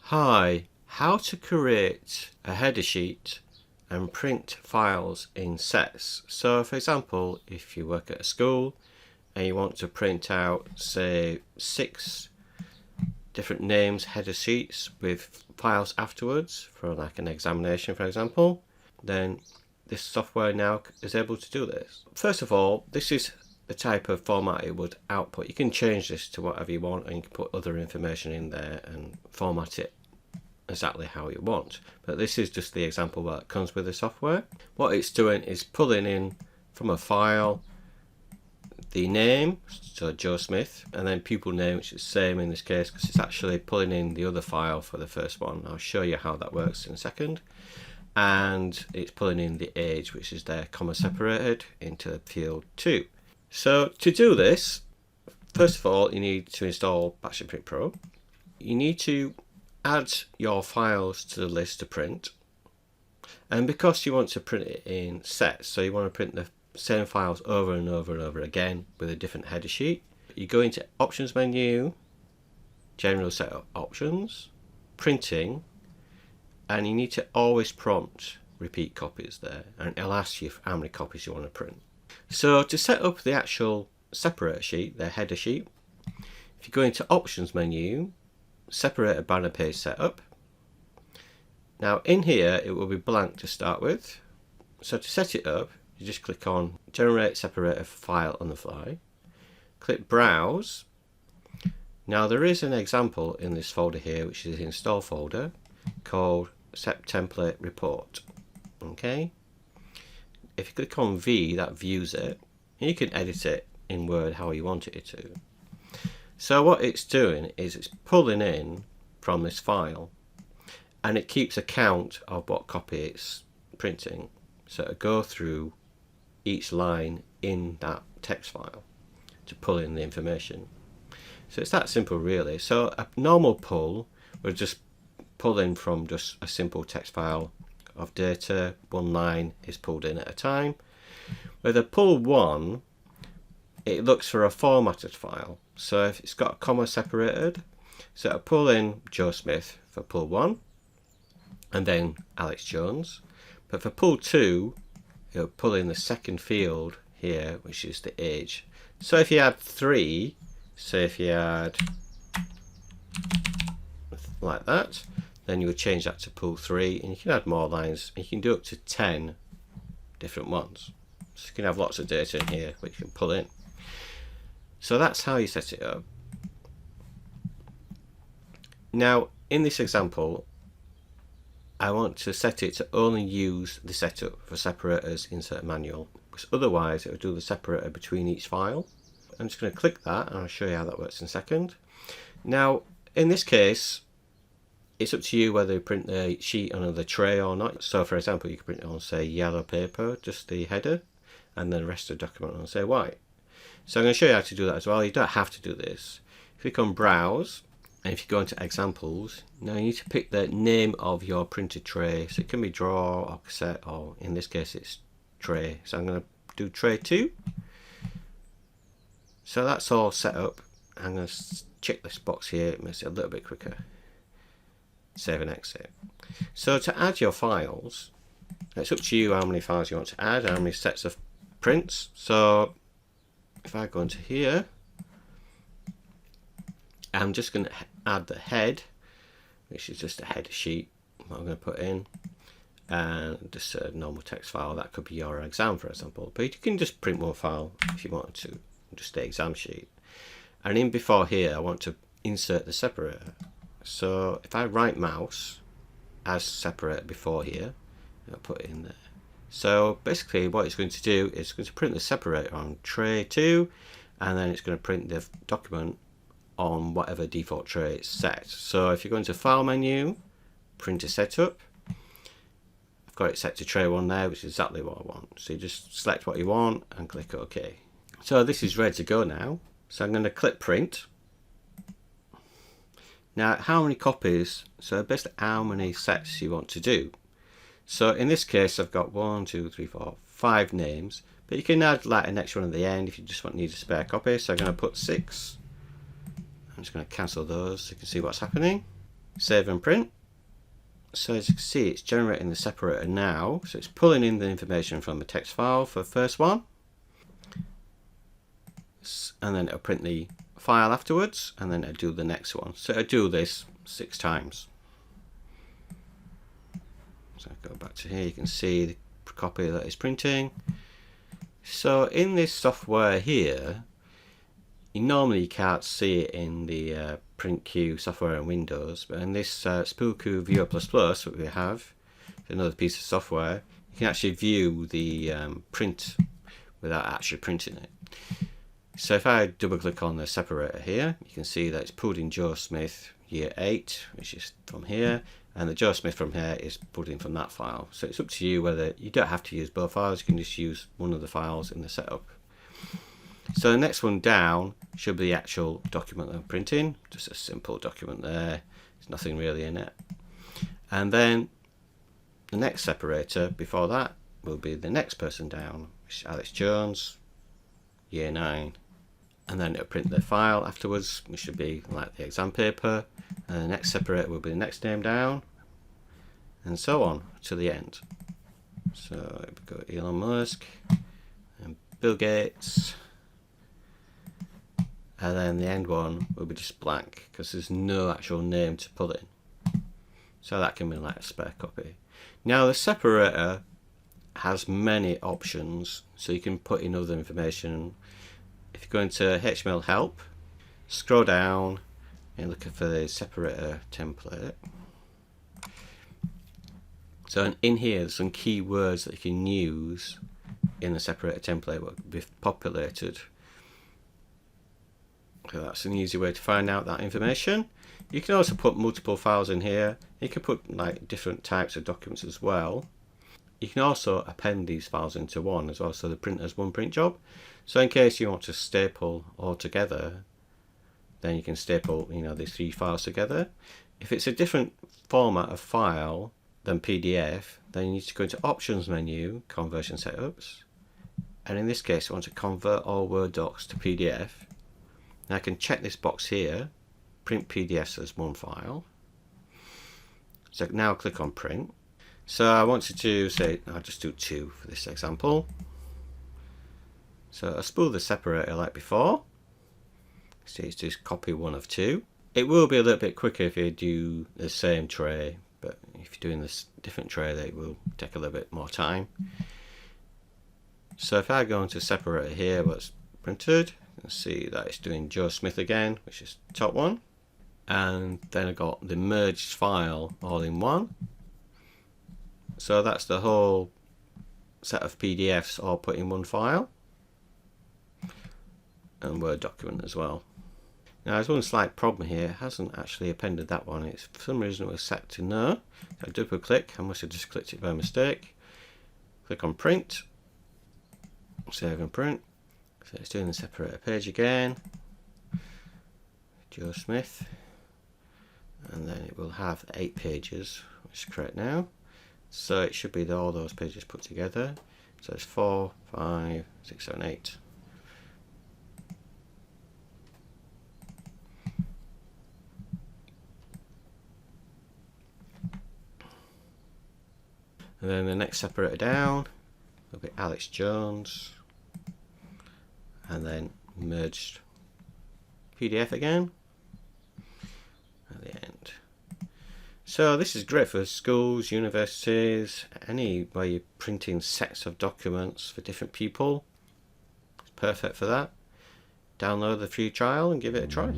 Hi, how to create a header sheet and print files in sets. So for example, if you work at a school and you want to print out, say, 6 different names header sheets with files afterwards for like an examination, for example, then this software now is able to do this. First of all, this is the type of format it would output. You can change this to whatever you want, and you can put other information in there and format it exactly how you want. But this is just the example that comes with the software. What it's doing is pulling in from a file the name, so Joe Smith, and then pupil name, which is the same in this case because it's actually pulling in the other file for the first one. I'll show you how that works in a second. And it's pulling in the age, which is there comma separated, into field 2. So to do this, first of all, you need to install Batch Print Pro. You need to add your files to the list to print, and because you want to print it in sets, so you want to print the same files over and over and over again with a different header sheet, you go into Options menu, General Setup Options, Printing, and you need to always prompt repeat copies there, and it'll ask you how many copies you want to print. So to set up the actual separator sheet, the header sheet, if you go into Options menu, Separator banner page setup. Now in here it will be blank to start with, so to set it up you just click on Generate Separator File on the fly, click Browse. Now there is an example in this folder here, which is the install folder, called Set Template Report. Okay, if you click on V, that views it, and you can edit it in Word how you want it to. So what it's doing is it's pulling in from this file, and it keeps a count of what copy it's printing, so it'll go through each line in that text file to pull in the information. So it's that simple really. So a normal pull would just pull in from just a simple text file of data, one line is pulled in at a time. With a pull 1, it looks for a formatted file. So if it's got a comma separated, so it'll pull in Joe Smith for pull 1 and then Alex Jones. But for pull 2, it'll pull in the second field here, which is the age. So if you add 3, so if you add like that, then you would change that to pull 3, and you can add more lines, and you can do up to 10 different ones. So you can have lots of data in here which you can pull in. So that's how you set it up. Now in this example I want to set it to only use the setup for separators insert manual, because otherwise it will do the separator between each file. I'm just going to click that and I'll show you how that works in a second. Now in this case it's up to you whether you print the sheet on the tray or not. So for example you can print it on, say, yellow paper, just the header, and then the rest of the document on, say, white. So I'm going to show you how to do that as well. You don't have to do this. Click on Browse, and if you go into Examples, now you need to pick the name of your printed tray. So it can be drawer or cassette, or in this case it's tray. So I'm going to do tray 2. So that's all set up. I'm going to check this box here, it makes it a little bit quicker. Save and exit. So to add your files, it's up to you how many files you want to add, how many sets of prints. So if I go into here, I'm just going to add the head, which is just a header sheet what I'm going to put in, and just a normal text file. That could be your exam, for example, but you can just print one file if you wanted to, just the exam sheet. And in before here I want to insert the separator. So if I right mouse as separator before here, I'll put it in there. So basically what it's going to do is it's going to print the separator on tray 2, and then it's going to print the document on whatever default tray it's set. So if you go into File menu, Printer Setup, I've got it set to tray 1 there, which is exactly what I want. So you just select what you want and click OK. So this is ready to go now. So I'm going to click Print. Now how many copies, so basically how many sets you want to do. So in this case I've got 1, 2, 3, 4, 5 names, but you can add like an extra one at the end if you just need a spare copy. So I'm going to put 6. I'm just going to cancel those so you can see what's happening. Save and print. So as you can see, it's generating the separator now. So it's pulling in the information from the text file for the first one, and then it'll print the file afterwards, and then it'll do the next one. So it'll do this 6 times. So go back to here, you can see the copy that is printing. So in this software here, you normally can't see it in the print queue software in Windows, but in this Spoolku Viewer++ that we have, another piece of software, you can actually view the print without actually printing it. So if I double click on the separator here, you can see that it's pulled in Joe Smith year 8, which is from here, and the Joe Smith from here is pulled in from that file. So it's up to you whether, you don't have to use both files, you can just use one of the files in the setup. So the next one down should be the actual document that I'm printing, just a simple document there, there's nothing really in it. And then the next separator before that will be the next person down, which is Alex Jones, year 9. And then it'll print the file afterwards, which should be like the exam paper, and the next separator will be the next name down, and so on to the end. So we've got Elon Musk and Bill Gates, and then the end one will be just blank because there's no actual name to put in. So that can be like a spare copy. Now the separator has many options, so you can put in other information. If you go into HTML help, scroll down and look for the separator template. So in here there's some keywords that you can use in the separator template will be populated. So that's an easy way to find out that information. You can also put multiple files in here. You can put like different types of documents as well. You can also append these files into one as well, so the print has one print job. So in case you want to staple all together, then you can staple, these 3 files together. If it's a different format of file than PDF, then you need to go into Options menu, Conversion Setups, and in this case I want to convert all Word docs to PDF. Now I can check this box here, print PDFs as one file. So now click on print. So I wanted to say, I'll just do 2 for this example. So I'll spool the separator like before. See, it's just copy 1 of 2. It will be a little bit quicker if you do the same tray, but if you're doing this different tray, it will take a little bit more time. So if I go into separator here, what's printed, you can see that it's doing Joe Smith again, which is top one. And then I got the merged file all in one. So that's the whole set of PDFs all put in one file, and Word document as well. Now there's one slight problem here, it hasn't actually appended that one. It's for some reason it was set to no. So I double click, I must have just clicked it by mistake. Click on print, save and print. So it's doing the separator page again, Joe Smith, and then it will have 8 pages, which is correct now. So it should be all those pages put together. So it's 4, 5, 6, 7, 8. And then the next separator down will be Alex Jones, and then merged PDF again at the end. So this is great for schools, universities, any where you're printing sets of documents for different people. It's perfect for that. Download the free trial and give it a try.